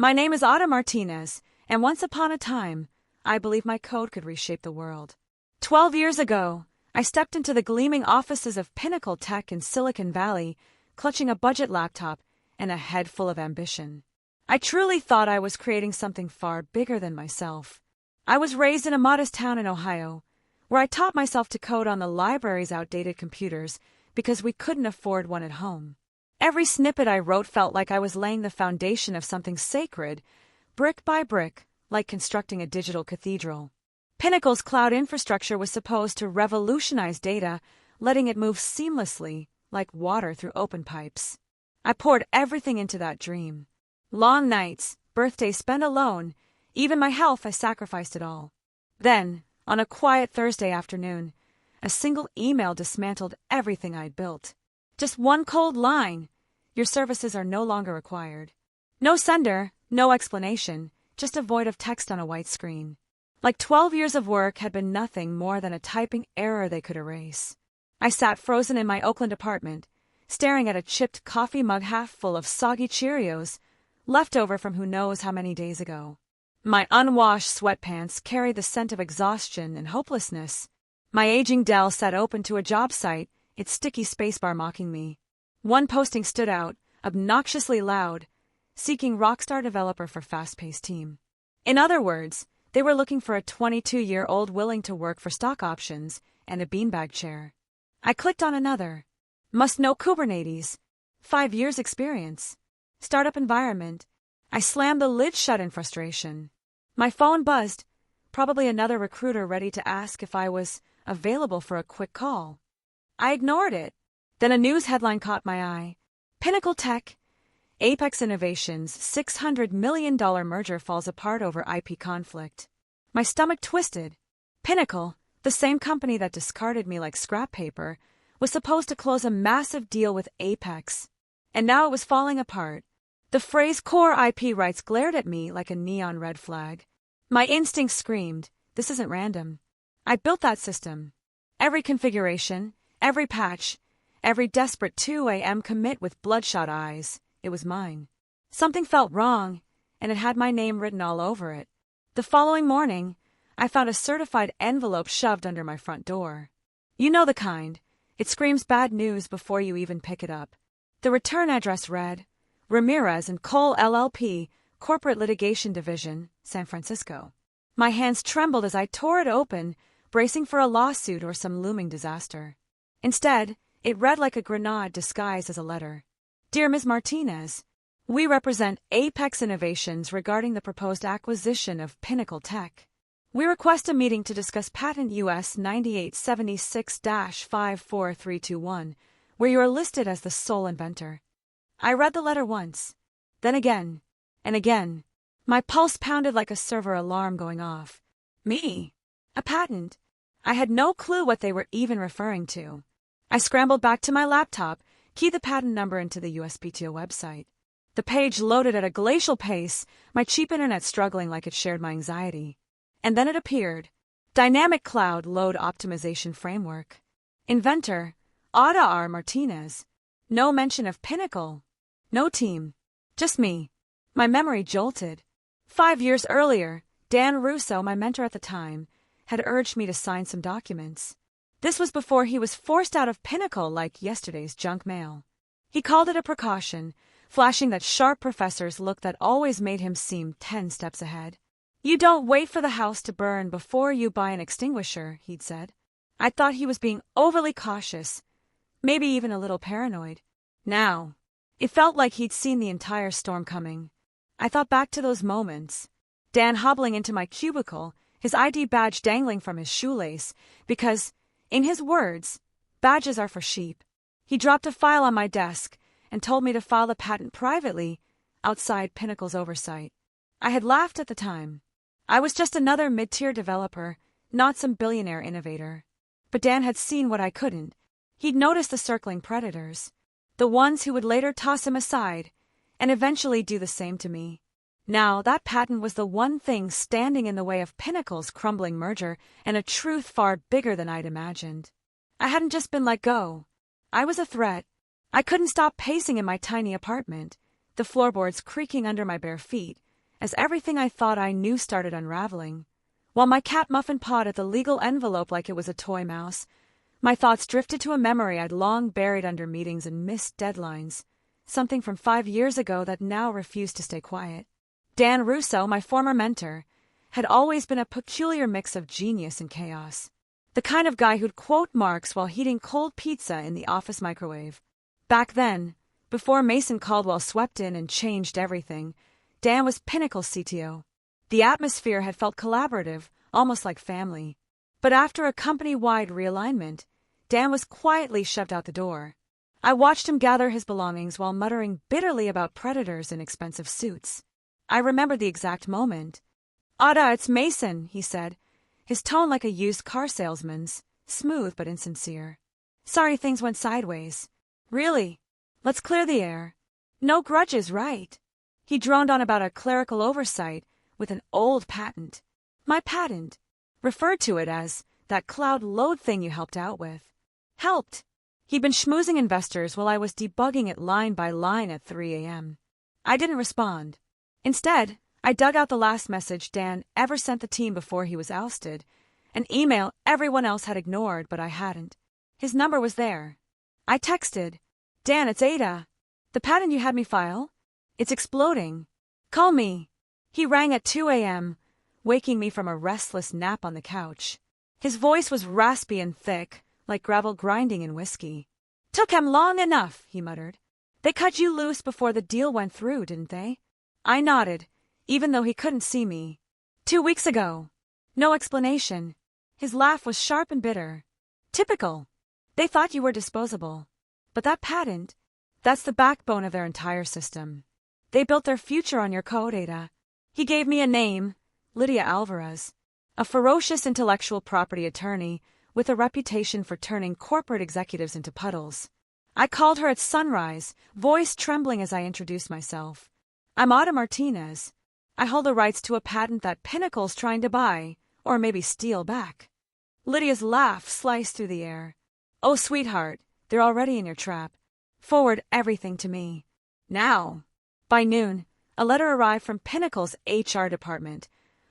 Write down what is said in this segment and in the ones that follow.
My name is Ada Martinez, and once upon a time, I believe my code could reshape the world. 12 years ago, I stepped into the gleaming offices of Pinnacle Tech in Silicon Valley, clutching a budget laptop and a head full of ambition. I truly thought I was creating something far bigger than myself. I was raised in a modest town in Ohio, where I taught myself to code on the library's outdated computers because we couldn't afford one at home. Every snippet I wrote felt like I was laying the foundation of something sacred, brick by brick, like constructing a digital cathedral. Pinnacle's cloud infrastructure was supposed to revolutionize data, letting it move seamlessly, like water through open pipes. I poured everything into that dream. Long nights, birthdays spent alone, even my health, I sacrificed it all. Then, on a quiet Thursday afternoon, a single email dismantled everything I'd built. Just one cold line. Your services are no longer required. No sender, no explanation, just a void of text on a white screen. Like 12 years of work had been nothing more than a typing error they could erase. I sat frozen in my Oakland apartment, staring at a chipped coffee mug half full of soggy Cheerios, left over from who knows how many days ago. My unwashed sweatpants carried the scent of exhaustion and hopelessness. My aging Dell sat open to a job site, its sticky spacebar mocking me. One posting stood out, obnoxiously loud, seeking rockstar developer for fast-paced team. In other words, they were looking for a 22-year-old willing to work for stock options and a beanbag chair. I clicked on another. Must know Kubernetes. 5 years experience. Startup environment. I slammed the lid shut in frustration. My phone buzzed, probably another recruiter ready to ask if I was available for a quick call. I ignored it. Then a news headline caught my eye. Pinnacle Tech, Apex Innovations' $600 million merger falls apart over IP conflict. My stomach twisted. Pinnacle, the same company that discarded me like scrap paper, was supposed to close a massive deal with Apex. And now it was falling apart. The phrase core IP rights glared at me like a neon red flag. My instinct screamed, this isn't random. I built that system. Every configuration, every patch, every desperate 2 a.m. commit with bloodshot eyes, it was mine. Something felt wrong, and it had my name written all over it. The following morning, I found a certified envelope shoved under my front door. You know the kind. It screams bad news before you even pick it up. The return address read, Ramirez and Cole LLP, Corporate Litigation Division, San Francisco. My hands trembled as I tore it open, bracing for a lawsuit or some looming disaster. Instead, it read like a grenade disguised as a letter. Dear Ms. Martinez, we represent Apex Innovations regarding the proposed acquisition of Pinnacle Tech. We request a meeting to discuss patent US 9876-54321, where you are listed as the sole inventor. I read the letter once, then again, and again. My pulse pounded like a server alarm going off. Me? A patent? I had no clue what they were even referring to. I scrambled back to my laptop, keyed the patent number into the USPTO website. The page loaded at a glacial pace, my cheap internet struggling like it shared my anxiety. And then it appeared. Dynamic Cloud Load Optimization Framework. Inventor, Ada R. Martinez. No mention of Pinnacle. No team. Just me. My memory jolted. 5 years earlier, Dan Russo, my mentor at the time, had urged me to sign some documents. This was before he was forced out of Pinnacle like yesterday's junk mail. He called it a precaution, flashing that sharp professor's look that always made him seem 10 steps ahead. You don't wait for the house to burn before you buy an extinguisher, he'd said. I thought he was being overly cautious, maybe even a little paranoid. Now, it felt like he'd seen the entire storm coming. I thought back to those moments. Dan hobbling into my cubicle, his ID badge dangling from his shoelace, because, in his words, badges are for sheep. He dropped a file on my desk and told me to file the patent privately, outside Pinnacle's oversight. I had laughed at the time. I was just another mid-tier developer, not some billionaire innovator. But Dan had seen what I couldn't. He'd noticed the circling predators, the ones who would later toss him aside, and eventually do the same to me. Now, that patent was the one thing standing in the way of Pinnacle's crumbling merger and a truth far bigger than I'd imagined. I hadn't just been let go. I was a threat. I couldn't stop pacing in my tiny apartment, the floorboards creaking under my bare feet, as everything I thought I knew started unraveling. While my cat muffin pawed at the legal envelope like it was a toy mouse, my thoughts drifted to a memory I'd long buried under meetings and missed deadlines, something from 5 years ago that now refused to stay quiet. Dan Russo, my former mentor, had always been a peculiar mix of genius and chaos. The kind of guy who'd quote Marx while heating cold pizza in the office microwave. Back then, before Mason Caldwell swept in and changed everything, Dan was Pinnacle's CTO. The atmosphere had felt collaborative, almost like family. But after a company-wide realignment, Dan was quietly shoved out the door. I watched him gather his belongings while muttering bitterly about predators in expensive suits. I remembered the exact moment. "Ada, it's Mason," he said, his tone like a used car salesman's, smooth but insincere. "Sorry things went sideways. Really? Let's clear the air. No grudges, right?" He droned on about a clerical oversight with an old patent. My patent. Referred to it as that cloud load thing you helped out with. Helped. He'd been schmoozing investors while I was debugging it line by line at 3 a.m. I didn't respond. Instead, I dug out the last message Dan ever sent the team before he was ousted, an email everyone else had ignored but I hadn't. His number was there. I texted, "Dan, it's Ada. The patent you had me file? It's exploding. Call me." He rang at 2 a.m., waking me from a restless nap on the couch. His voice was raspy and thick, like gravel grinding in whiskey. "Took 'em long enough," he muttered. "They cut you loose before the deal went through, didn't they?" I nodded, even though he couldn't see me. 2 weeks ago. No explanation. His laugh was sharp and bitter. "Typical. They thought you were disposable. But that patent, that's the backbone of their entire system. They built their future on your code, Ada." He gave me a name, Lydia Alvarez, a ferocious intellectual property attorney with a reputation for turning corporate executives into puddles. I called her at sunrise, voice trembling as I introduced myself. "I'm Ada Martinez. I hold the rights to a patent that Pinnacle's trying to buy, or maybe steal back." Lydia's laugh sliced through the air. "Oh, sweetheart, they're already in your trap. Forward everything to me. Now." By noon, a letter arrived from Pinnacle's HR department,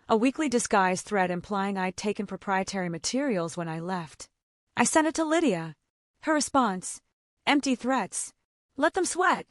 a weekly disguised threat implying I'd taken proprietary materials when I left. I sent it to Lydia. Her response, empty threats. Let them sweat.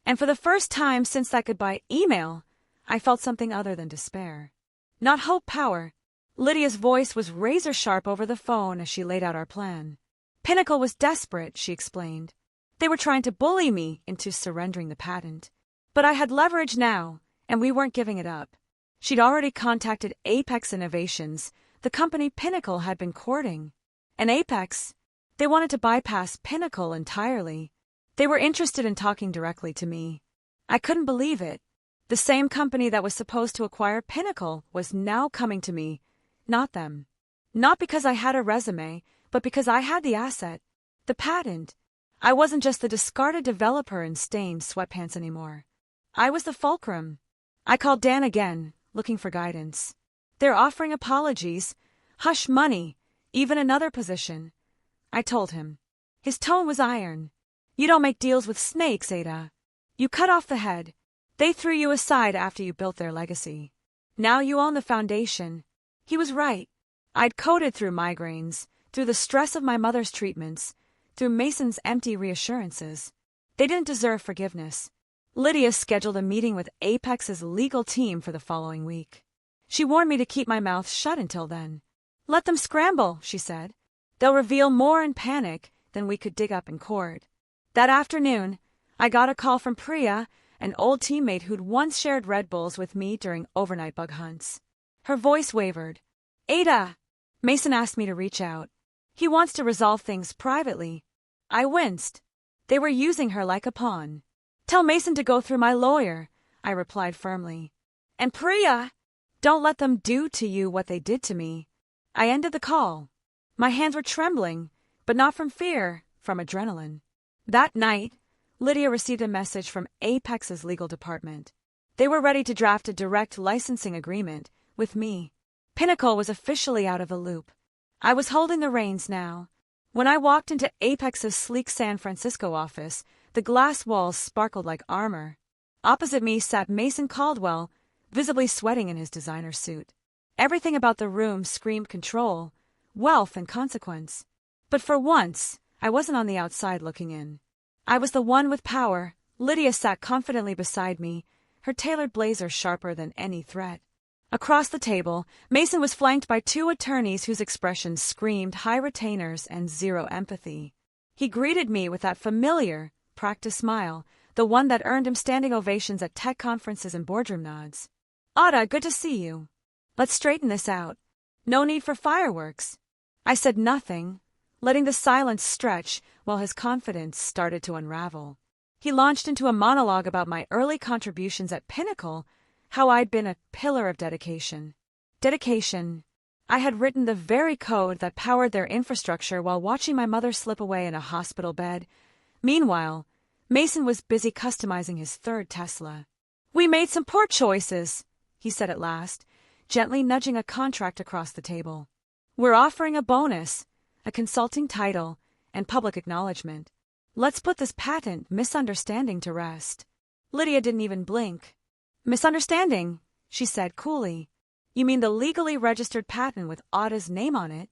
And for the first time since that goodbye email, I felt something other than despair. Not hope power. Lydia's voice was razor sharp over the phone as she laid out our plan. Pinnacle was desperate, she explained. They were trying to bully me into surrendering the patent. But I had leverage now, and we weren't giving it up. She'd already contacted Apex Innovations, the company Pinnacle had been courting. And Apex, they wanted to bypass Pinnacle entirely. They were interested in talking directly to me. I couldn't believe it. The same company that was supposed to acquire Pinnacle was now coming to me, not them. Not because I had a resume, but because I had the asset, the patent. I wasn't just the discarded developer in stained sweatpants anymore. I was the fulcrum. I called Dan again, looking for guidance. They're offering apologies, hush money, even another position. I told him. His tone was iron. You don't make deals with snakes, Ada. You cut off the head. They threw you aside after you built their legacy. Now you own the foundation. He was right. I'd coded through migraines, through the stress of my mother's treatments, through Mason's empty reassurances. They didn't deserve forgiveness. Lydia scheduled a meeting with Apex's legal team for the following week. She warned me to keep my mouth shut until then. Let them scramble, she said. They'll reveal more in panic than we could dig up in court. That afternoon, I got a call from Priya, an old teammate who'd once shared Red Bulls with me during overnight bug hunts. Her voice wavered. Ada! Mason asked me to reach out. He wants to resolve things privately. I winced. They were using her like a pawn. Tell Mason to go through my lawyer, I replied firmly. And Priya, don't let them do to you what they did to me. I ended the call. My hands were trembling, but not from fear, from adrenaline. That night, Lydia received a message from Apex's legal department. They were ready to draft a direct licensing agreement with me. Pinnacle was officially out of the loop. I was holding the reins now. When I walked into Apex's sleek San Francisco office, the glass walls sparkled like armor. Opposite me sat Mason Caldwell, visibly sweating in his designer suit. Everything about the room screamed control, wealth, and consequence. But for once, I wasn't on the outside looking in. I was the one with power. Lydia sat confidently beside me, her tailored blazer sharper than any threat. Across the table, Mason was flanked by two attorneys whose expressions screamed high retainers and zero empathy. He greeted me with that familiar, practiced smile, the one that earned him standing ovations at tech conferences and boardroom nods. "Ada, good to see you. Let's straighten this out. No need for fireworks." I said nothing, letting the silence stretch while his confidence started to unravel. He launched into a monologue about my early contributions at Pinnacle, how I'd been a pillar of dedication. Dedication. I had written the very code that powered their infrastructure while watching my mother slip away in a hospital bed. Meanwhile, Mason was busy customizing his third Tesla. "We made some poor choices," he said at last, gently nudging a contract across the table. "We're offering a bonus, a consulting title, and public acknowledgement. Let's put this patent misunderstanding to rest." Lydia didn't even blink. "Misunderstanding," she said coolly. "You mean the legally registered patent with Ada's name on it?"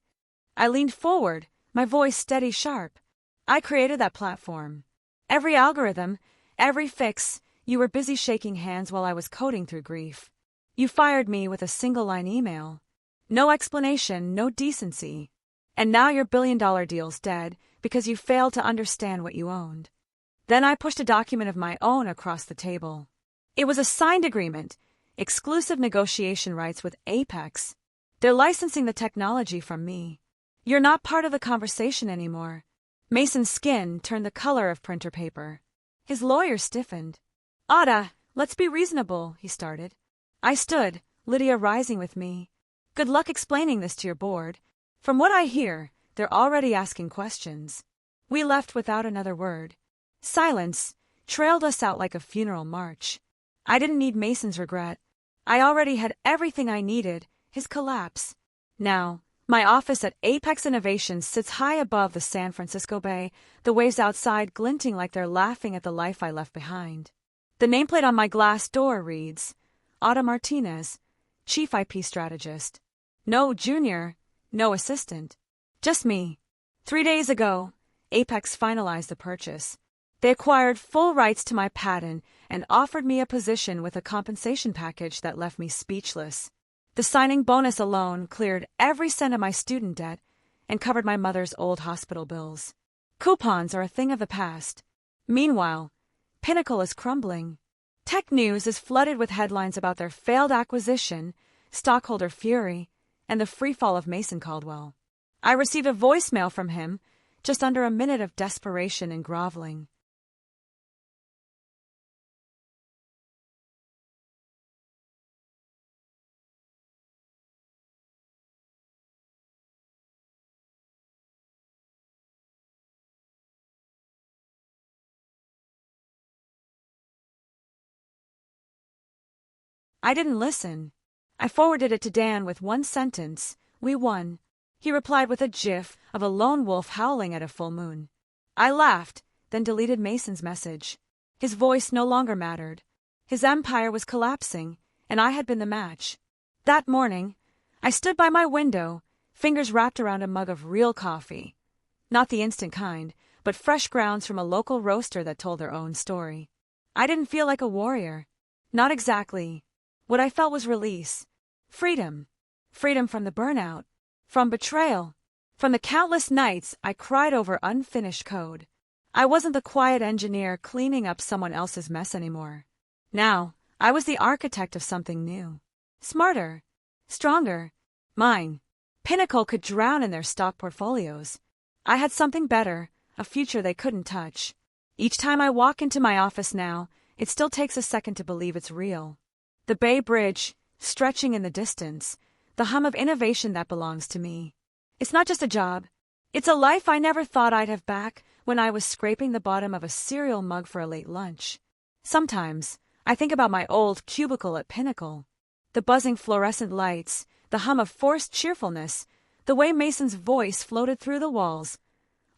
I leaned forward, my voice steady sharp. "I created that platform. Every algorithm, every fix. You were busy shaking hands while I was coding through grief. You fired me with a single-line email. No explanation, no decency. And now your billion-dollar deal's dead because you failed to understand what you owned." Then I pushed a document of my own across the table. It was a signed agreement, exclusive negotiation rights with Apex. They're licensing the technology from me. You're not part of the conversation anymore. Mason's skin turned the color of printer paper. His lawyer stiffened. "Ada, let's be reasonable," he started. I stood, Lydia rising with me. "Good luck explaining this to your board. From what I hear, they're already asking questions." We left without another word. Silence trailed us out like a funeral march. I didn't need Mason's regret. I already had everything I needed, his collapse. Now, my office at Apex Innovations sits high above the San Francisco Bay, the waves outside glinting like they're laughing at the life I left behind. The nameplate on my glass door reads, Ada Martinez, Chief IP Strategist. No junior, no assistant. Just me. 3 days ago, Apex finalized the purchase. They acquired full rights to my patent and offered me a position with a compensation package that left me speechless. The signing bonus alone cleared every cent of my student debt and covered my mother's old hospital bills. Coupons are a thing of the past. Meanwhile, Pinnacle is crumbling. Tech news is flooded with headlines about their failed acquisition, stockholder fury, and the freefall of Mason Caldwell. I received a voicemail from him, just under a minute of desperation and groveling. I didn't listen. I forwarded it to Dan with one sentence, "We won." He replied with a gif of a lone wolf howling at a full moon. I laughed, then deleted Mason's message. His voice no longer mattered. His empire was collapsing, and I had been the match. That morning, I stood by my window, fingers wrapped around a mug of real coffee. Not the instant kind, but fresh grounds from a local roaster that told their own story. I didn't feel like a warrior. Not exactly. What I felt was release. Freedom. Freedom from the burnout. From betrayal. From the countless nights I cried over unfinished code. I wasn't the quiet engineer cleaning up someone else's mess anymore. Now, I was the architect of something new. Smarter. Stronger. Mine. Pinnacle could drown in their stock portfolios. I had something better, a future they couldn't touch. Each time I walk into my office now, it still takes a second to believe it's real. The Bay Bridge, stretching in the distance, the hum of innovation that belongs to me. It's not just a job. It's a life I never thought I'd have back when I was scraping the bottom of a cereal mug for a late lunch. Sometimes, I think about my old cubicle at Pinnacle. The buzzing fluorescent lights, the hum of forced cheerfulness, the way Mason's voice floated through the walls,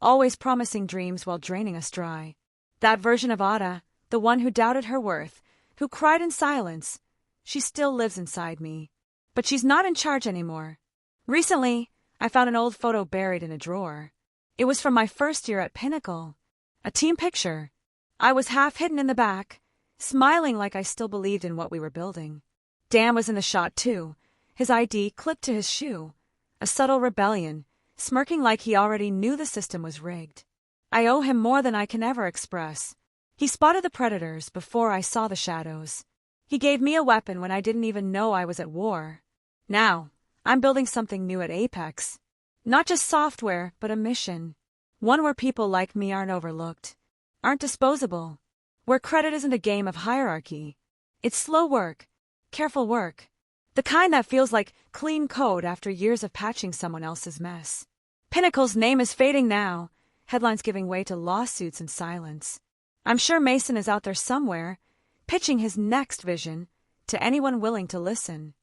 always promising dreams while draining us dry. That version of Ada, the one who doubted her worth, who cried in silence, She still lives inside me. But she's not in charge anymore. Recently, I found an old photo buried in a drawer. It was from my first year at Pinnacle. A team picture. I was half hidden in the back, smiling like I still believed in what we were building. Dan was in the shot too, his ID clipped to his shoe. A subtle rebellion, smirking like he already knew the system was rigged. I owe him more than I can ever express. He spotted the predators before I saw the shadows. He gave me a weapon when I didn't even know I was at war. Now, I'm building something new at Apex. Not just software, but a mission. One where people like me aren't overlooked, aren't disposable. Where credit isn't a game of hierarchy. It's slow work, careful work. The kind that feels like clean code after years of patching someone else's mess. Pinnacle's name is fading now, headlines giving way to lawsuits and silence. I'm sure Mason is out there somewhere, pitching his next vision to anyone willing to listen.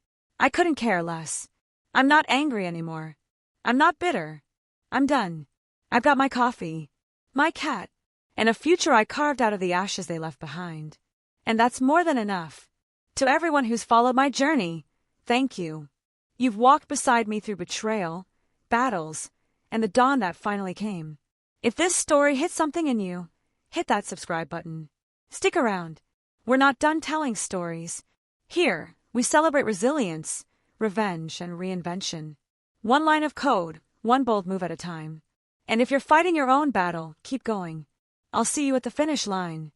I couldn't care less. I'm not angry anymore. I'm not bitter. I'm done. I've got my coffee, my cat, and a future I carved out of the ashes they left behind. And that's more than enough. To everyone who's followed my journey, thank you. You've walked beside me through betrayal, battles, and the dawn that finally came. If this story hit something in you, hit that subscribe button. Stick around. We're not done telling stories. Here, we celebrate resilience, revenge, and reinvention. One line of code, one bold move at a time. And if you're fighting your own battle, keep going. I'll see you at the finish line.